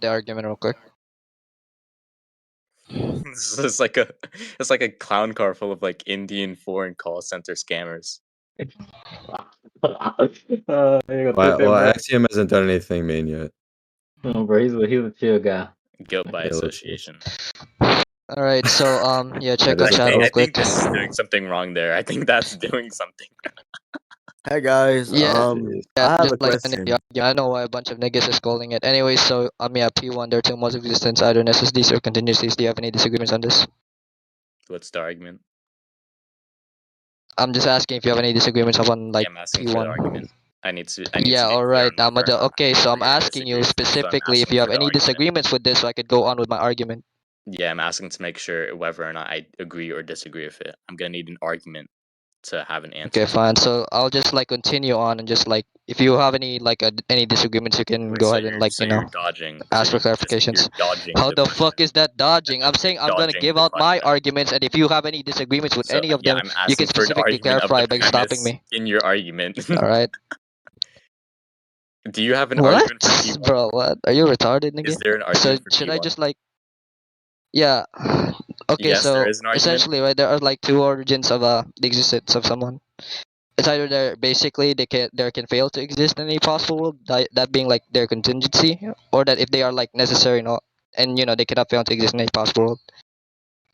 the argument real quick. This is like a clown car full of like Indian foreign call center scammers. Well, Axiom hasn't done anything mean yet. No, bro, he's a chill guy. Guilt by Yeah, let's- association. All right, so yeah, check Yeah, out this is chat I real think quick. this is doing something wrong there. I think that's doing something. Hey guys, Yeah, I have just a like question. I know why a bunch of niggas is calling it. Anyway, so yeah, P1, there are two modes of existence, either necessities or contingencies. Do you have any disagreements on this? What's the argument? I'm just asking if you have any disagreements upon like I'm asking for the P1. argument. I need to Yeah, be all clear right. on whether or not Okay, so I'm I agree or asking you disagree with it. So I'm specifically if asking you have for the any argument. disagreements with this, so I could go on with my argument. Yeah, I'm asking to make sure whether or not I agree or disagree with it. I'm gonna need an argument to have an answer. Okay, fine. So I'll just like continue on and just like if you have any like any disagreements, you can go ahead and like you're dodging. ask for You're clarifications. dodging. How the question. fuck is that dodging? I'm saying I'm gonna dodging give the out my question. arguments, and if you have any disagreements with So, any of yeah, them, I'm you can asking for an specifically argument of clarify the by stopping premise me. in your argument. All right. Do you have an What, argument for P1? bro? What? Are you retarded, nigga? Is there an So argument for should P1? I just like? Yeah. Okay, Yes, so there is an argument. essentially, right, there are like two origins of the existence of someone. It's either they're basically they can fail to exist in any possible world, that being like their contingency, or that if they are like necessary, no, and they cannot fail to exist in any possible world.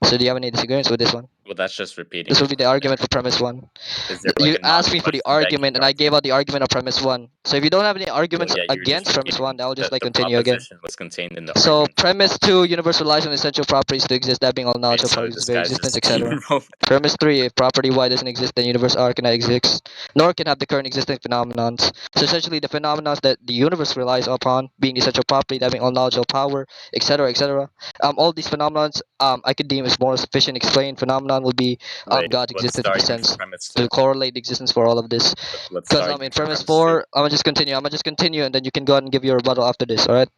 So do you have any disagreements with this one? Well, that's just repeating. This would be the argument for premise one. Is there like You asked me for the argument, and I gave out the argument of premise one. So if you don't have any arguments against premise one, I'll just like continue again. Was contained in the So argument. premise 2, universe relies on essential properties to exist, that being all knowledge of properties of existence, etc. Premise 3, if property Y doesn't exist, then universe R cannot exist, nor can have the current existing phenomenons. So essentially the phenomenons that the universe relies upon, being the essential property, that being all knowledge of power, etc., etc. All these phenomenons I could deem as more sufficient explained phenomenon would be God's existence in a sense to correlate the existence for all of this. Because in premise 4, I'm gonna just continue, and then you can go ahead and give your rebuttal after this. All right.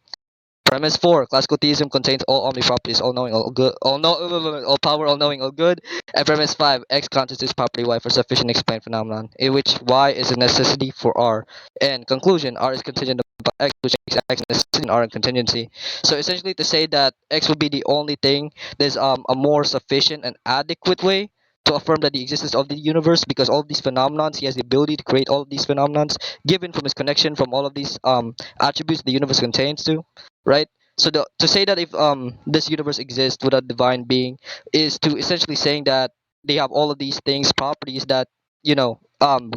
Premise 4: classical theism contains all omni properties, all knowing, all good, all power, all knowing, all good. And premise 5: X constitutes property Y for sufficient explained phenomenon, in which Y is a necessity for R. And conclusion: R is contingent upon X, which makes X necessity and R a contingency. So essentially, to say that X would be the only thing, there's a more sufficient and adequate way to affirm that the existence of the universe, because all of these phenomenons, he has the ability to create all of these phenomenons, given from his connection from all of these attributes the universe contains to, right? So to say that if this universe exists without divine being is to essentially saying that they have all of these things, properties that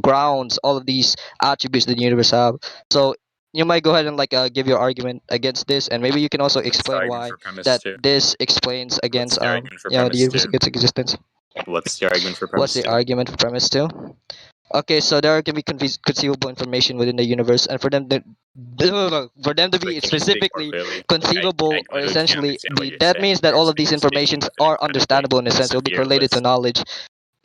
grounds all of these attributes that the universe have. So you might go ahead and like give your argument against this, and maybe you can also explain why that this explains against the universe existence. What's the argument for premise 2? What's the argument for premise 2? Okay, so there can be conceivable information within the universe, and for them to be specifically conceivable or essentially that means that all of these informations are understandable in a sense. It will be correlated to knowledge.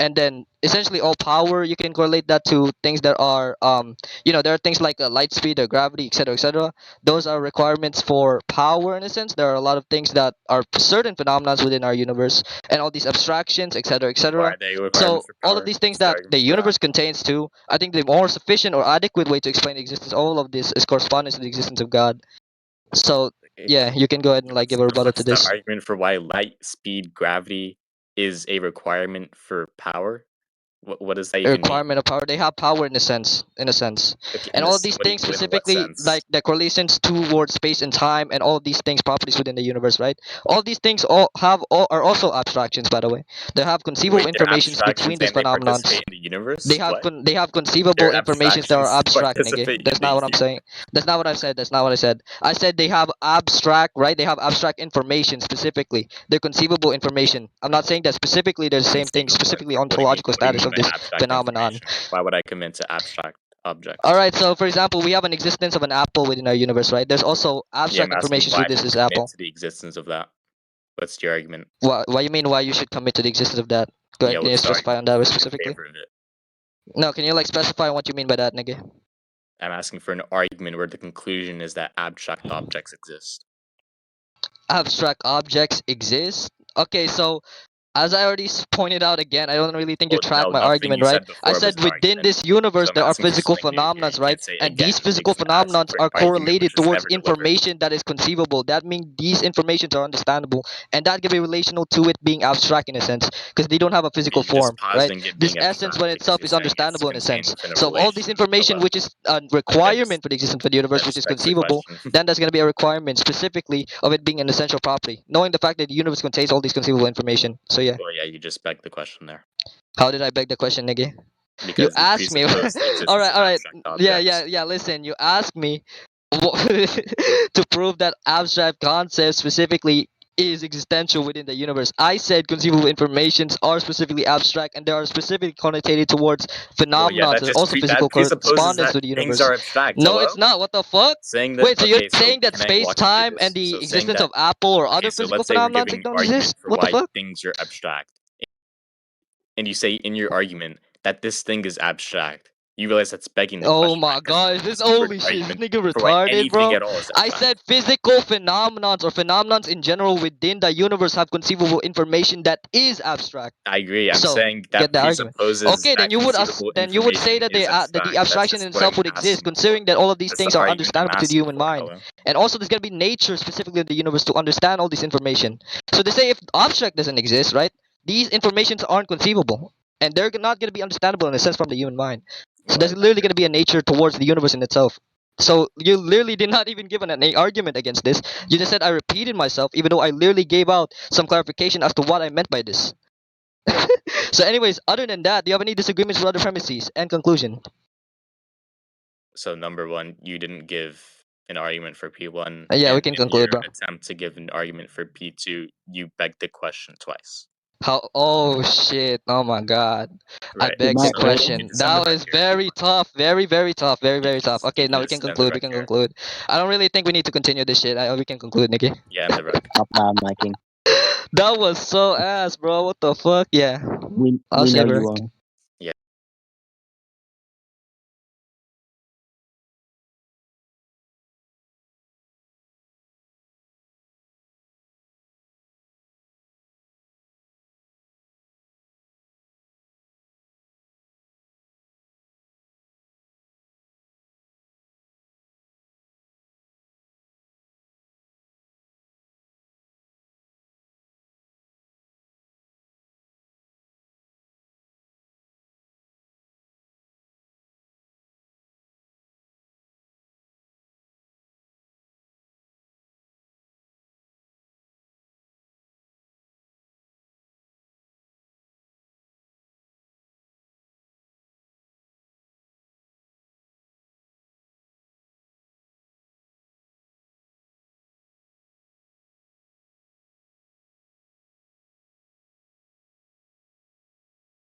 And then essentially all power, you can correlate that to things that are there are things like light speed or gravity, etc., etc. Those are requirements for power in a sense. There are a lot of things that are certain phenomena within our universe, and all these abstractions, etc., etc. So all of these things that the universe contains too, I think the more sufficient or adequate way to explain the existence of all of this is correspondence to the existence of God. So yeah, you can go ahead and like give a rebuttal to this. The argument for why light speed gravity is a requirement for power? What does that even mean? Requirement of power. They have power in a sense. Okay, and all of these things specifically, like the correlations towards space and time, and all of these things, properties within the universe, right? All these things are also abstractions, by the way. They have conceivable informations between these phenomenons. They have conceivable informations that are abstract, nigga. That's not what I'm saying. That's not what I said. I said they have abstract, right? They have abstract information specifically. They're conceivable information. I'm not saying that specifically they're the same thing, specifically ontological status of this phenomenon. Why would I commit to abstract objects? All right, so for example, we have an existence of an apple within our universe, right? There's also abstract information with this apple. To the existence of that. What's your argument? What you mean? Why you should commit to the existence of that? Go ahead, can you specify on that specifically? No, can you like specify what you mean by that, nigga? I'm asking for an argument where the conclusion is that abstract objects exist. Abstract objects exist? Okay, so As I already pointed out again, I don't really think you tracked my nothing argument, you right? said before I was said an within argument. this universe So I'm there are asking for physical something new here. phenomena, You right? can't say And these again physical because I'm asking phenomena for an are argument correlated which was towards never delivered. information that is conceivable. That means these informations are understandable, and that can be relational to it being abstract in a sense, because they don't have a physical You're just form, right? positing it This being essence abstract when because itself you're is saying it's understandable in a contained sense. within a So all relation. this information, which is a requirement for the existence of the universe, which is begs the conceivable, question. then there's going to be a requirement specifically of it being an essential property, knowing the fact that the universe contains all these conceivable information. So yeah, Well, yeah, you just begged the question there. how did I beg the question, Nigga? You Because you asked me. presupposed the existence All right, of all right. abstract Yeah, objects. yeah. Listen, you asked me to prove that abstract concepts specifically is existential within the universe. I said conceivable informations are specifically abstract and they are specifically connotated towards Well, yeah, phenomena that and just also physical that presupposes correspondence that to the things universe. are abstract. No, Hello? it's not. What the fuck? Saying that. Wait, so you're Okay, so saying that can I walk you through space-time and this? the So saying existence that. of Apple or Okay, other so physical let's say we're phenomena giving don't argument exist? for What the why fuck? things are abstract, and you say in your argument that this thing is abstract. You realize that's begging the Oh question, my right? Because god, you're is this asking for an holy shit? Is this argument nigga for why retarded, anything bro? at all is I abstract. said physical phenomenons or phenomenons in general within the universe have conceivable information that is abstract. I agree. I'm So saying get that the argument. presupposes Okay, that conceivable then you would say information that is the abstract. That's abstraction just in what I'm itself would exist, asking for. considering that all of these That's things the are argument I'm understandable to the asking human for. mind. Hello? And also, there's gonna be nature specifically in the universe to understand all this information. So they say if abstract doesn't exist, right? These informations aren't conceivable, and they're not gonna be understandable in a sense from the human mind. So Well, there's literally gonna be a nature towards the universe in itself. So you literally did not even give an argument against this. You just said I repeated myself, even though I literally gave out some clarification as to what I meant by this. So, anyways, other than that, do you have any disagreements with other premises and conclusion? so number one, you didn't give an argument for P1, Yeah, we and can in conclude, your bro. attempt to give an argument for P2, you begged the question twice. How? Oh shit! Oh my god! I Right. beg the So you question. need to sound the That red was here. very tough. Very, very tough. Very, very tough. Okay, You now need we to can stand the conclude. We red can here. conclude. I don't really think we need to continue this shit. We can conclude, Nikki. Yeah, and the rug. Stop miming. That was so ass, bro. What the fuck? Yeah. We I'll know say, you bro. won't.